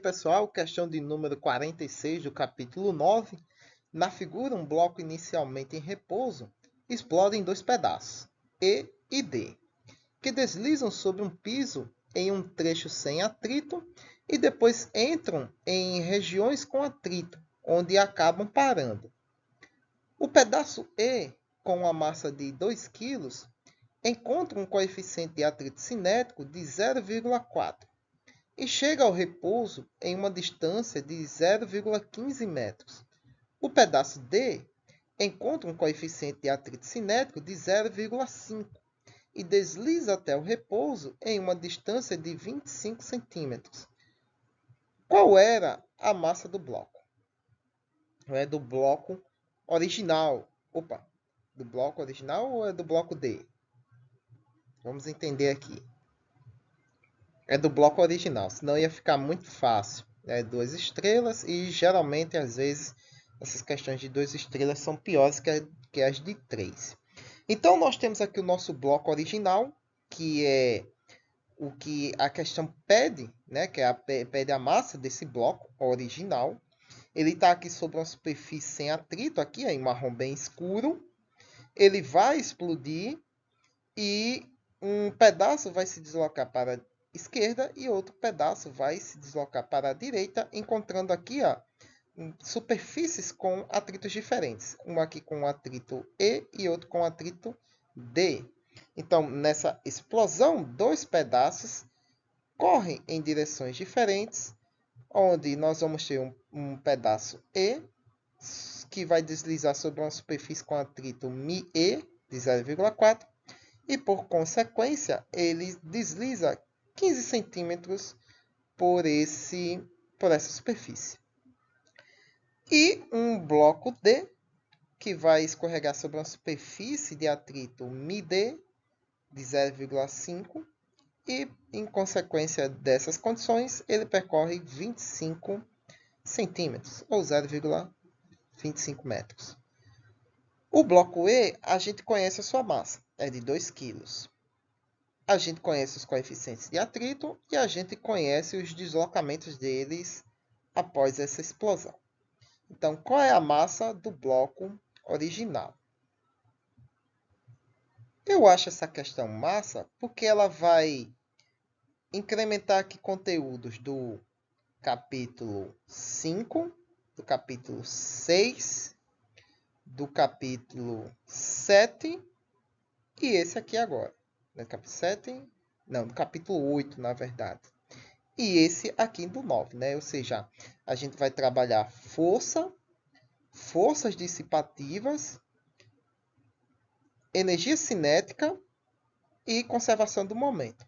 pessoal, questão de número 46 do capítulo 9. Na figura, um bloco inicialmente em repouso explode em dois pedaços, E e D, que deslizam sobre um piso em um trecho sem atrito e depois entram em regiões com atrito, onde acabam parando. O pedaço E, com a massa de 2 kg, encontra um coeficiente de atrito cinético de 0,4 e chega ao repouso em uma distância de 0,15 metros. O pedaço D encontra um coeficiente de atrito cinético de 0,5 e desliza até o repouso em uma distância de 25 centímetros. Qual era a massa do bloco? É do bloco original. Do bloco original ou é do bloco D? Vamos entender aqui. É do bloco original, senão ia ficar muito fácil. É 2 estrelas e geralmente, às vezes, essas questões de 2 estrelas são piores que as de 3. Então, nós temos aqui o nosso bloco original, que é o que a questão pede, né? Pede a massa desse bloco original. Ele está aqui sobre uma superfície sem atrito, aqui em marrom bem escuro. Ele vai explodir e um pedaço vai se deslocar para a esquerda e outro pedaço vai se deslocar para a direita, encontrando aqui superfícies com atritos diferentes. Um aqui com atrito E e outro com atrito D. Então, nessa explosão, dois pedaços correm em direções diferentes, onde nós vamos ter um pedaço E, que vai deslizar sobre uma superfície com atrito μe de 0,4, e, por consequência, ele desliza 15 centímetros por essa superfície. E um bloco D, que vai escorregar sobre uma superfície de atrito μd de 0,5 e, em consequência dessas condições, ele percorre 25 centímetros, ou 0,25 metros. O bloco E, a gente conhece a sua massa, é de 2 kg. A gente conhece os coeficientes de atrito e a gente conhece os deslocamentos deles após essa explosão. Então, qual é a massa do bloco original? Eu acho essa questão massa porque ela vai incrementar aqui conteúdos do capítulo 5, do capítulo 6, do capítulo 7 e esse aqui agora. No capítulo 7, não, do capítulo 8, na verdade. E esse aqui do 9, né? Ou seja, a gente vai trabalhar forças dissipativas, energia cinética e conservação do momento.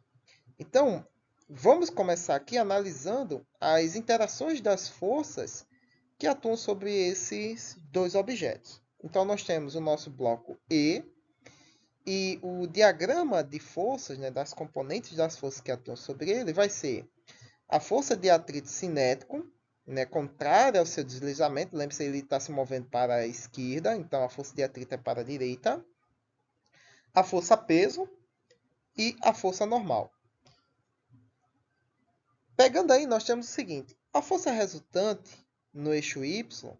Então, vamos começar aqui analisando as interações das forças que atuam sobre esses dois objetos. Então, nós temos o nosso bloco E e o diagrama de forças, né, das componentes das forças que atuam sobre ele, vai ser a força de atrito cinético, né, contrária ao seu deslizamento. Lembre-se, ele está se movendo para a esquerda, então a força de atrito é para a direita. A força peso e a força normal. Pegando aí, nós temos o seguinte. A força resultante no eixo Y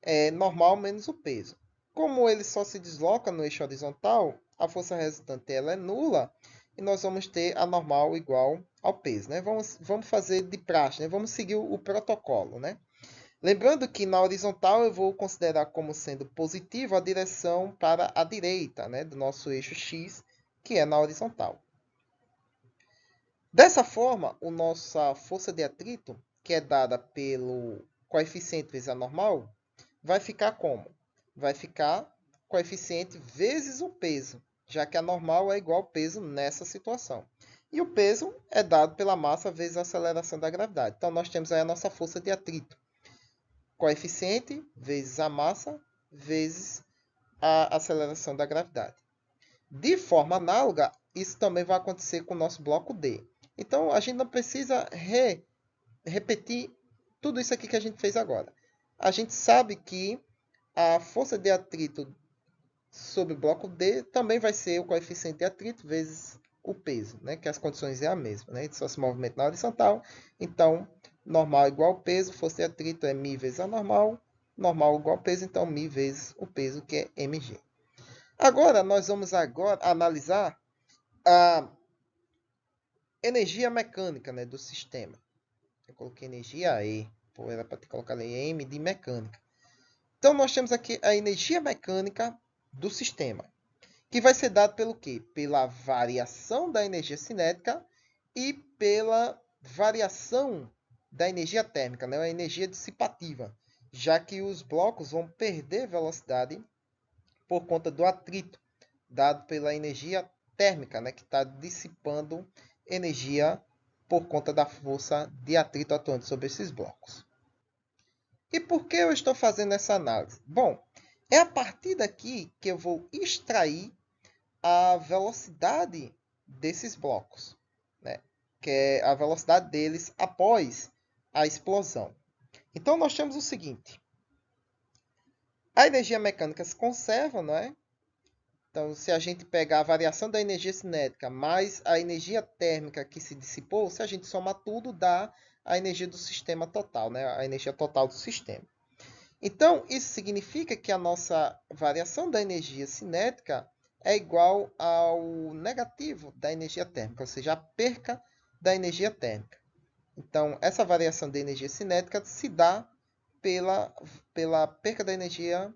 é normal menos o peso. Como ele só se desloca no eixo horizontal, a força resultante ela é nula e nós vamos ter a normal igual ao peso, né? Vamos fazer de praxe, né? Vamos seguir o protocolo, né? Lembrando que na horizontal eu vou considerar como sendo positivo a direção para a direita, né? Do nosso eixo X, que é na horizontal. Dessa forma, a nossa força de atrito, que é dada pelo coeficiente vezes a normal, vai ficar como? Vai ficar coeficiente vezes o peso, já que a normal é igual ao peso nessa situação. E o peso é dado pela massa vezes a aceleração da gravidade. Então, nós temos aí a nossa força de atrito. Coeficiente vezes a massa vezes a aceleração da gravidade. De forma análoga, isso também vai acontecer com o nosso bloco D. Então, a gente não precisa repetir tudo isso aqui que a gente fez agora. A gente sabe que a força de atrito sobre o bloco D também vai ser o coeficiente de atrito vezes o peso, né? Que as condições é a mesma, né? Ele só se movimenta na horizontal, então normal igual ao peso, força de atrito é μ vezes a normal, normal igual ao peso, então μ vezes o peso, que é mg. Agora, nós vamos analisar a energia mecânica, né, do sistema. Eu coloquei energia E, era para ter colocado M de mecânica. Então, nós temos aqui a energia mecânica do sistema, que vai ser dada pelo quê? Pela variação da energia cinética e pela variação da energia térmica, né? A energia dissipativa, já que os blocos vão perder velocidade por conta do atrito dado pela energia térmica, né? Que está dissipando energia por conta da força de atrito atuante sobre esses blocos. E por que eu estou fazendo essa análise? Bom, é a partir daqui que eu vou extrair a velocidade desses blocos, né? Que é a velocidade deles após a explosão. Então, nós temos o seguinte. A energia mecânica se conserva, não é? Então, se a gente pegar a variação da energia cinética mais a energia térmica que se dissipou, se a gente somar tudo, dá a energia do sistema total, né? A energia total do sistema. Então, isso significa que a nossa variação da energia cinética é igual ao negativo da energia térmica, ou seja, a perca da energia térmica. Então, essa variação da energia cinética se dá pela perca da energia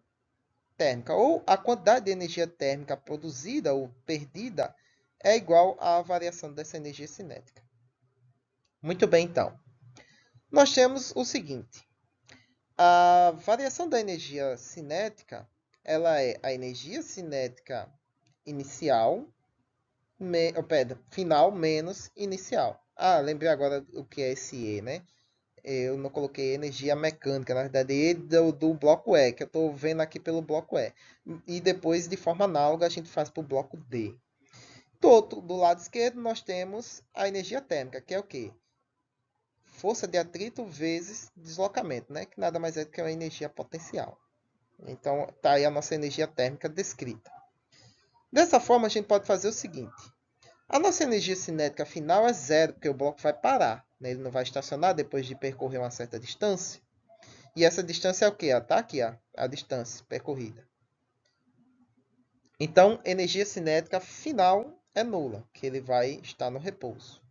térmica, ou a quantidade de energia térmica produzida ou perdida é igual à variação dessa energia cinética. Muito bem, então. Nós temos o seguinte. A variação da energia cinética, ela é a energia cinética inicial, final menos inicial. Ah, lembrei agora o que é esse E, né? Eu não coloquei energia mecânica, na verdade, E do bloco E, que eu estou vendo aqui pelo bloco E. E depois, de forma análoga, a gente faz para o bloco D. Do lado esquerdo, nós temos a energia térmica, que é o quê? Força de atrito vezes deslocamento, né? Que nada mais é do que uma energia potencial. Então, está aí a nossa energia térmica descrita. Dessa forma, a gente pode fazer o seguinte. A nossa energia cinética final é zero, porque o bloco vai parar, né? Ele não vai estacionar depois de percorrer uma certa distância. E essa distância é o quê? Está aqui, a distância percorrida. Então, energia cinética final é nula, que ele vai estar no repouso.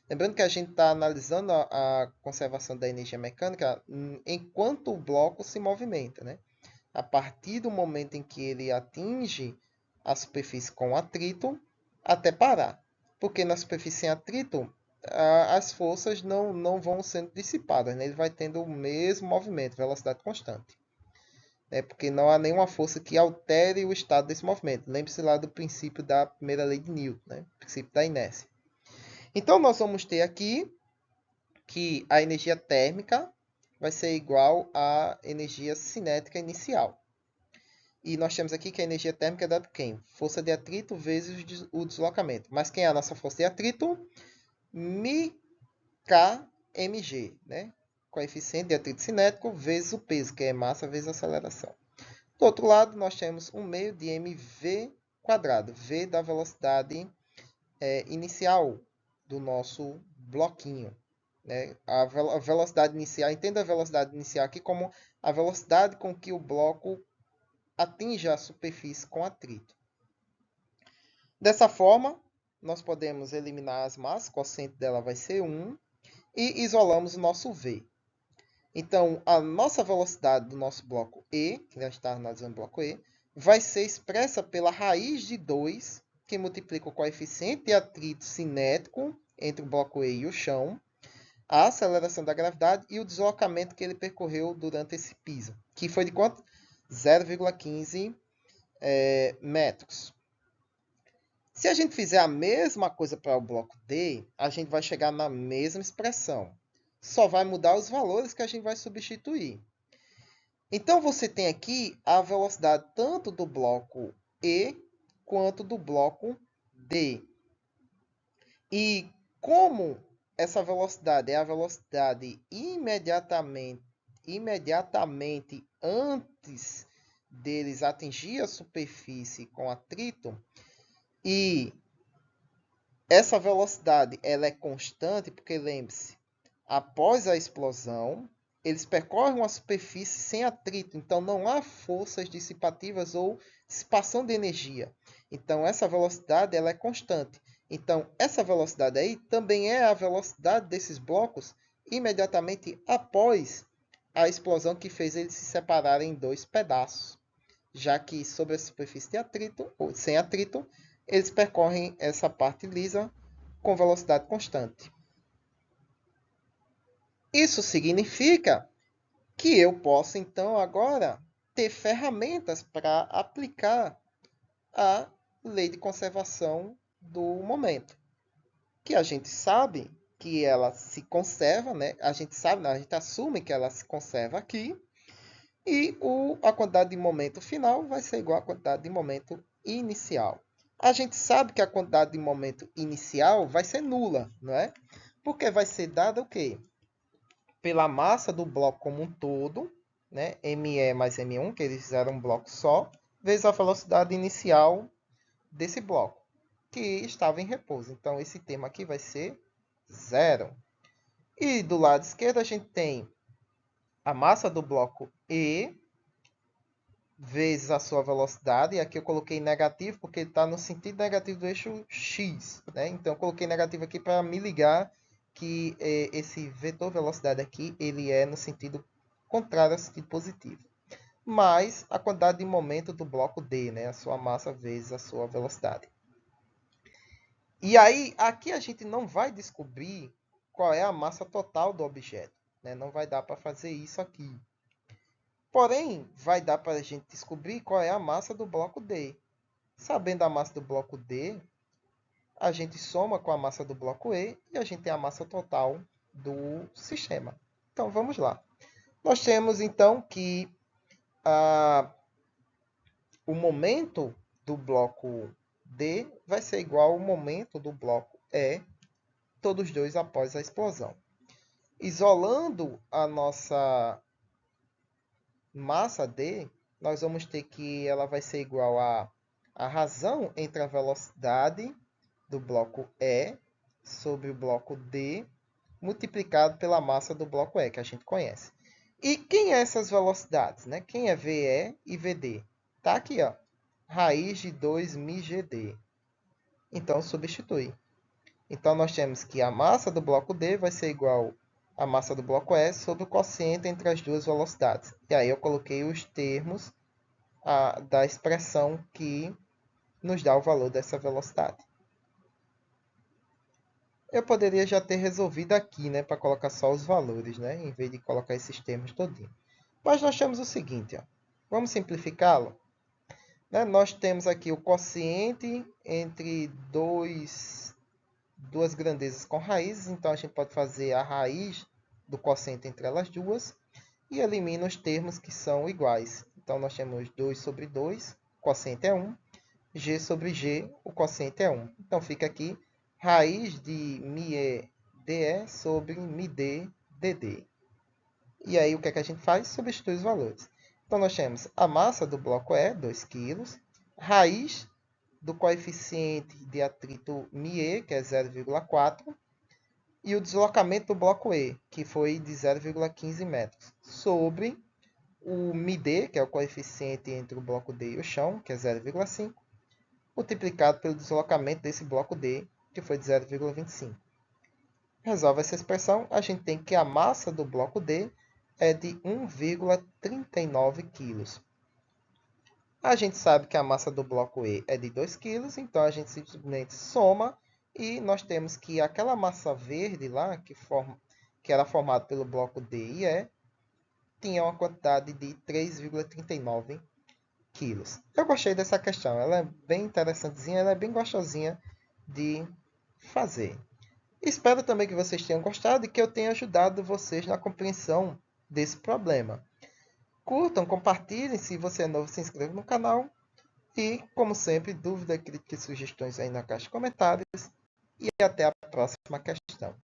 Lembrando que a gente está analisando a conservação da energia mecânica enquanto o bloco se movimenta, né? A partir do momento em que ele atinge a superfície com atrito, até parar. Porque na superfície sem atrito, as forças não vão sendo dissipadas, né? Ele vai tendo o mesmo movimento, velocidade constante. Porque não há nenhuma força que altere o estado desse movimento. Lembre-se lá do princípio da primeira lei de Newton, né? Princípio da inércia. Então, nós vamos ter aqui que a energia térmica vai ser igual à energia cinética inicial. E nós temos aqui que a energia térmica é dada por quem? Força de atrito vezes o deslocamento. Mas quem é a nossa força de atrito? μkmg, né? Coeficiente de atrito cinético vezes o peso, que é massa vezes aceleração. Do outro lado, nós temos 1/2 de mv quadrado, v da velocidade inicial do nosso bloquinho. Né? A velocidade inicial, entenda a velocidade inicial aqui como a velocidade com que o bloco atinge a superfície com atrito. Dessa forma, nós podemos eliminar as massas, o quociente dela vai ser 1, e isolamos o nosso V. Então, a nossa velocidade do nosso bloco E, que nós estamos analisando o bloco E, vai ser expressa pela raiz de 2, que multiplica o coeficiente de atrito cinético entre o bloco E e o chão, a aceleração da gravidade e o deslocamento que ele percorreu durante esse piso, que foi de quanto? 0,15 metros. Se a gente fizer a mesma coisa para o bloco D, a gente vai chegar na mesma expressão. Só vai mudar os valores que a gente vai substituir. Então, você tem aqui a velocidade tanto do bloco E quanto do bloco D. E como essa velocidade é a velocidade imediatamente antes deles atingir a superfície com atrito, e essa velocidade ela é constante, porque lembre-se, após a explosão, eles percorrem uma superfície sem atrito, então não há forças dissipativas ou dissipação de energia. Então essa velocidade ela é constante. Então essa velocidade aí também é a velocidade desses blocos imediatamente após a explosão que fez eles se separarem em dois pedaços, já que sobre a superfície de atrito ou sem atrito, eles percorrem essa parte lisa com velocidade constante. Isso significa que eu posso, então, agora ter ferramentas para aplicar a lei de conservação do momento, que a gente sabe que ela se conserva, né? A gente sabe, a gente assume que ela se conserva aqui, e a quantidade de momento final vai ser igual à quantidade de momento inicial. A gente sabe que a quantidade de momento inicial vai ser nula, não é? Porque vai ser dada o quê? Pela massa do bloco como um todo, né? ME mais M1, que eles fizeram um bloco só, vezes a velocidade inicial desse bloco, que estava em repouso. Então, esse termo aqui vai ser zero. E do lado esquerdo, a gente tem a massa do bloco E vezes a sua velocidade. E aqui eu coloquei negativo, porque ele está no sentido negativo do eixo X, né? Então, eu coloquei negativo aqui para me ligar que esse vetor velocidade aqui, ele é no sentido contrário ao sentido positivo. Mais a quantidade de momento do bloco D, né? A sua massa vezes a sua velocidade. E aí, aqui a gente não vai descobrir qual é a massa total do objeto, né? Não vai dar para fazer isso aqui. Porém, vai dar para a gente descobrir qual é a massa do bloco D. Sabendo a massa do bloco D, a gente soma com a massa do bloco E e a gente tem a massa total do sistema. Então, vamos lá. Nós temos, então, que o momento do bloco D vai ser igual ao momento do bloco E, todos dois após a explosão. Isolando a nossa massa D, nós vamos ter que ela vai ser igual a razão entre a velocidade do bloco E sobre o bloco D multiplicado pela massa do bloco E, que a gente conhece. E quem é essas velocidades, né? Quem é VE e VD? Tá aqui, ó. Raiz de 2μgd. Então, substitui. Então, nós temos que a massa do bloco D vai ser igual à massa do bloco E sobre o quociente entre as duas velocidades. E aí eu coloquei os termos da expressão que nos dá o valor dessa velocidade. Eu poderia já ter resolvido aqui, né, para colocar só os valores, né, em vez de colocar esses termos todinho. Mas nós temos o seguinte, ó. Vamos simplificá-lo? Né? Nós temos aqui o quociente entre duas grandezas com raízes, então a gente pode fazer a raiz do quociente entre elas duas e elimina os termos que são iguais. Então nós temos 2 sobre 2, o quociente é 1, g sobre g, o quociente é 1. Então fica aqui raiz de μe dE sobre μd dd. E aí o que é que a gente faz? Substitui os valores. Então nós temos a massa do bloco E, 2 kg, raiz do coeficiente de atrito μe, que é 0,4, e o deslocamento do bloco E, que foi de 0,15 metros, sobre o μd, que é o coeficiente entre o bloco D e o chão, que é 0,5, multiplicado pelo deslocamento desse bloco D, que foi de 0,25. Resolve essa expressão, a gente tem que a massa do bloco D é de 1,39 kg. A gente sabe que a massa do bloco E é de 2 kg, então a gente simplesmente soma e nós temos que aquela massa verde lá, que era formada pelo bloco D e E, tinha uma quantidade de 3,39 kg. Eu gostei dessa questão, ela é bem interessantezinha, ela é bem gostosinha de fazer. Espero também que vocês tenham gostado e que eu tenha ajudado vocês na compreensão desse problema. Curtam, compartilhem, se você é novo, se inscreva no canal. E, como sempre, dúvida, crítica e sugestões aí na caixa de comentários. E até a próxima questão.